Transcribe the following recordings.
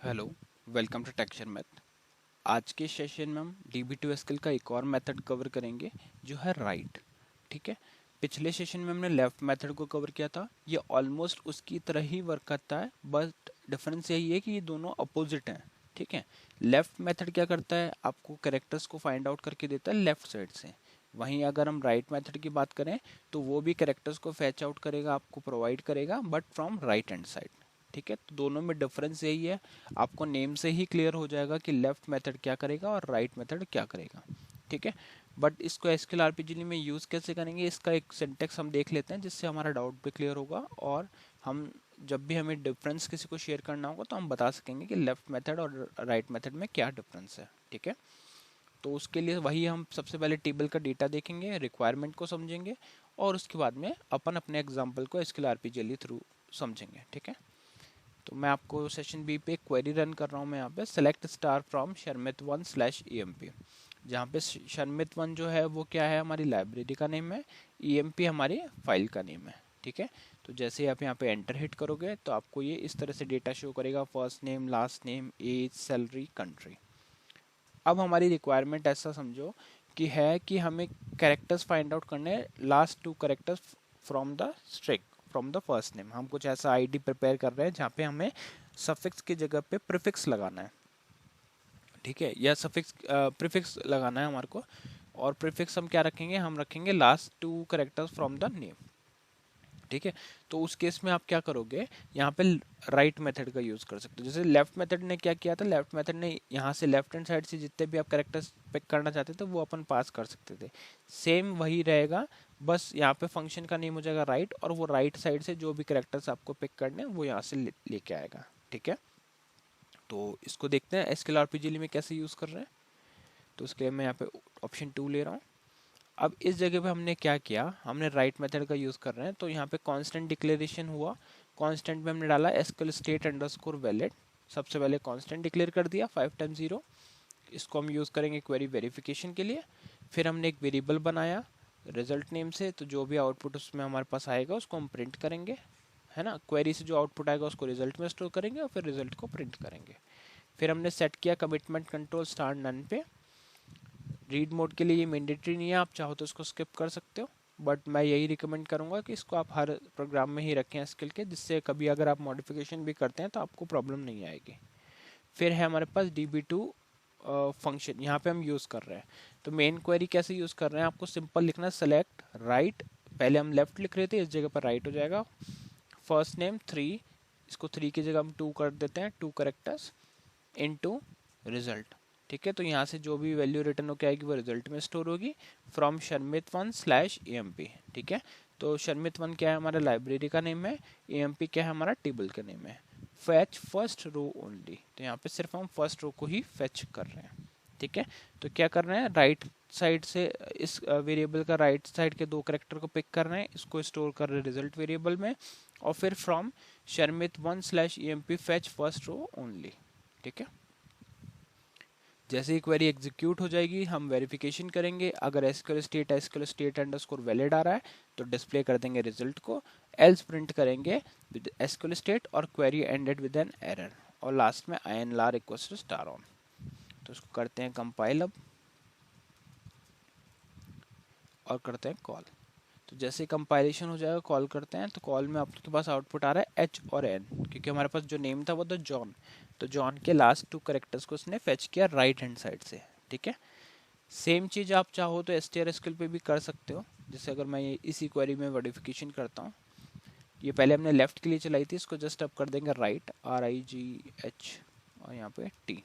Hello, welcome to Texture Math. आज के session में हम DB2SQL का एक और मेथड कवर करेंगे जो है राइट। ठीक है, पिछले सेशन में हमने लेफ्ट मेथड को कवर किया था। ये ऑलमोस्ट उसकी तरह ही वर्क करता है, बट डिफरेंस यही है कि ये दोनों अपोजिट हैं। ठीक है, लेफ्ट मेथड क्या करता है, आपको कैरेक्टर्स को फाइंड आउट करके देता है लेफ्ट साइड से। वहीं अगर हम राइट मेथड की बात करें तो वो भी कैरेक्टर्स को फैच आउट करेगा, आपको प्रोवाइड करेगा, but from right hand side. ठीक है, तो दोनों में डिफरेंस यही है। आपको नेम से ही क्लियर हो जाएगा कि लेफ्ट मेथड क्या करेगा और राइट मेथड क्या करेगा। ठीक है, बट इसको एसक्यूएल आरपीजी में यूज़ कैसे करेंगे, इसका एक सिंटेक्स हम देख लेते हैं जिससे हमारा डाउट भी क्लियर होगा। और हम जब भी हमें डिफरेंस किसी को शेयर करना होगा तो हम बता सकेंगे कि लेफ्ट मेथड और राइट मेथड में क्या डिफरेंस है। ठीक है, तो उसके लिए वही हम सबसे पहले टेबल का डेटा देखेंगे, रिक्वायरमेंट को समझेंगे, और उसके बाद में अपन अपने एग्जाम्पल को एसक्यूएल आरपीजी थ्रू समझेंगे। ठीक है, तो मैं आपको सेशन बी पे क्वेरी रन कर रहा हूँ। मैं यहाँ पे सेलेक्ट स्टार फ्रॉम शर्मित1/emp, जहाँ पे शर्मित1 जो है वो क्या है, हमारी लाइब्रेरी का नेम है, emp हमारी फाइल का नेम है। ठीक है, तो जैसे आप यहाँ पे एंटर हिट करोगे तो आपको ये इस तरह से डेटा शो करेगा, first name, last name, age, salary, country. अब हमारी रिक्वायरमेंट ऐसा समझो कि है कि हमें कैरेक्टर्स फाइंड आउट करने हैं, last 2 characters from the string, from the first name. हम कुछ ऐसा आईडी प्रिपेयर कर रहे हैं जहाँ पे हमें सफिक्स की जगह पे प्रीफिक्स लगाना है। ठीक है, या सफिक्स प्रीफिक्स लगाना है हमारे को। और प्रीफिक्स हम क्या रखेंगे, हम रखेंगे last 2 characters from the name. ठीक है, तो उस केस में आप क्या करोगे, यहाँ पे राइट मेथड का यूज कर सकते हो। जैसे लेफ्ट मेथड ने क्या किया था, लेफ्ट मेथड ने यहाँ से लेफ्ट हैंड साइड से जितने भी आप कैरेक्टर्स पिक करना चाहते थे वो अपन पास कर सकते थे। सेम वही रहेगा, बस यहाँ पे फंक्शन का नेम हो जाएगा राइट, और वो राइट साइड से जो भी कैरेक्टर्स आपको पिक करने हैं वो यहाँ से लेके आएगा। ठीक है, तो इसको देखते हैं एसक्यूएल आरपीजी में कैसे यूज कर रहे हैं। तो उसके लिए मैं यहाँ पे ऑप्शन 2 ले रहा हूँ। अब इस जगह पे हमने क्या किया, हमने राइट मेथड का यूज़ कर रहे हैं, तो यहाँ पे कांस्टेंट डिक्लेरेशन हुआ। कांस्टेंट में हमने डाला एसक्यूएल स्टेट अंडरस्कोर वैलिड। सबसे पहले कांस्टेंट डिक्लेयर कर दिया 5 टाइम्स 0। इसको हम यूज़ करेंगे क्वेरी वेरिफिकेशन के लिए। फिर हमने एक वेरिएबल बनाया रिजल्ट नेम से, तो जो भी आउटपुट उसमें हमारे पास आएगा उसको हम प्रिंट करेंगे, है ना। क्वेरी से जो आउटपुट आएगा उसको रिजल्ट में स्टोर करेंगे और फिर रिजल्ट को प्रिंट करेंगे। फिर हमने सेट किया कमिटमेंट कंट्रोल स्टार नन पे। रीड मोड के लिए ये मैंडेटरी नहीं है, आप चाहो तो इसको स्किप कर सकते हो, बट मैं यही रिकमेंड करूंगा कि इसको आप हर प्रोग्राम में ही रखें स्किल के, जिससे कभी अगर आप मॉडिफिकेशन भी करते हैं तो आपको प्रॉब्लम नहीं आएगी। फिर है हमारे पास DB2 फंक्शन, यहाँ पे हम यूज़ कर रहे हैं। तो मेन क्वेरी कैसे यूज़ कर रहे हैं, आपको सिंपल लिखना है सेलेक्ट राइट। पहले हम लेफ्ट लिख रहे थे, इस जगह पर राइट हो जाएगा। फर्स्ट नेम 3, इसको 3 की जगह हम 2 कर देते हैं, 2 करेक्टर्स इनटू रिजल्ट। ठीक है, तो यहाँ से जो भी वैल्यू रिटर्न होकर आएगी वो रिजल्ट में स्टोर होगी फ्रॉम शर्मित1/emp। ठीक है, तो शर्मित1 क्या है, हमारा लाइब्रेरी का नेम है, emp क्या है, हमारा टेबल का नेम है। फैच फर्स्ट रो ओनली, तो यहाँ पे सिर्फ हम फर्स्ट रो को ही फैच कर रहे हैं। ठीक है, तो क्या कर रहे हैं, राइट साइड से इस वेरिएबल का राइट साइड के 2 करेक्टर को पिक कर रहे हैं, इसको स्टोर कर रहे हैं रिजल्ट वेरिएबल में, और फिर फ्रॉम शर्मित1/emp फैच फर्स्ट रो ओनली। ठीक है, जैसे ही क्वेरी एग्जीक्यूट हो जाएगी हम वेरिफिकेशन करेंगे। अगर एसक्यूएल स्टेट अंडरस्कोर वैलिड आ रहा है तो डिस्प्ले कर देंगे रिजल्ट को, एल्स प्रिंट करेंगे विद एसक्यूएल स्टेट और query ended with an error, और लास्ट में INLR equals to star on. तो इसको करते हैं कंपाइल अब, और करते हैं कॉल। तो जैसे कंपाइलेशन हो जाएगा, कॉल करते हैं, तो कॉल में आपके पास आउटपुट आ रहा है H और N, क्योंकि हमारे पास जो नेम था वो तो जॉन, तो जॉन के लास्ट 2 करेक्टर्स को उसने फेच किया राइट हैंड साइड से। ठीक है, सेम चीज़ आप चाहो तो str_skll पे भी कर सकते हो। जैसे अगर मैं ये इसी क्वेरी में मॉडिफिकेशन करता हूँ, ये पहले हमने लेफ्ट के लिए चलाई थी, इसको जस्ट अब कर देंगे राइट, RIGH, और यहाँ पे T।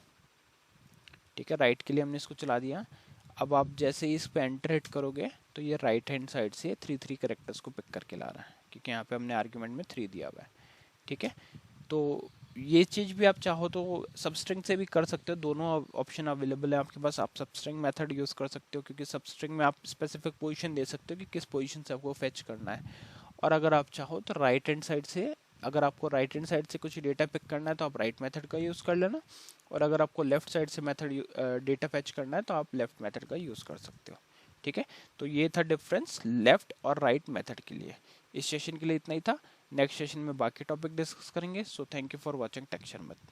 ठीक है, राइट के लिए हमने इसको चला दिया। अब आप जैसे ही इस पे एंटर हिट करोगे तो ये राइट हैंड साइड से 3 करेक्टर्स को पिक करके ला रहा है, क्योंकि यहाँ पे हमने आर्ग्यूमेंट में 3 दिया हुआ है। ठीक है, तो ये चीज़ भी आप चाहो तो सबस्ट्रिंग से भी कर सकते हो, दोनों ऑप्शन अवेलेबल है आपके पास। आप सबस्ट्रिंग मेथड यूज़ कर सकते हो, क्योंकि सबस्ट्रिंग में आप स्पेसिफिक पोजीशन दे सकते हो कि किस पोजीशन से आपको फेच करना है। और अगर आप चाहो तो राइट हैंड साइड से, अगर आपको राइट हैंड साइड से कुछ डेटा पिक करना है तो आप राइट मेथड का यूज़ कर लेना, और अगर आपको लेफ्ट साइड से मेथड डेटा फेच करना है तो आप लेफ्ट मेथड का यूज़ कर सकते हो। ठीक है, तो ये था डिफरेंस लेफ्ट और राइट मेथड के लिए। इस सेशन के लिए इतना ही था, नेक्स्ट सेशन में बाकी टॉपिक डिस्कस करेंगे। So thank you for watching texture math.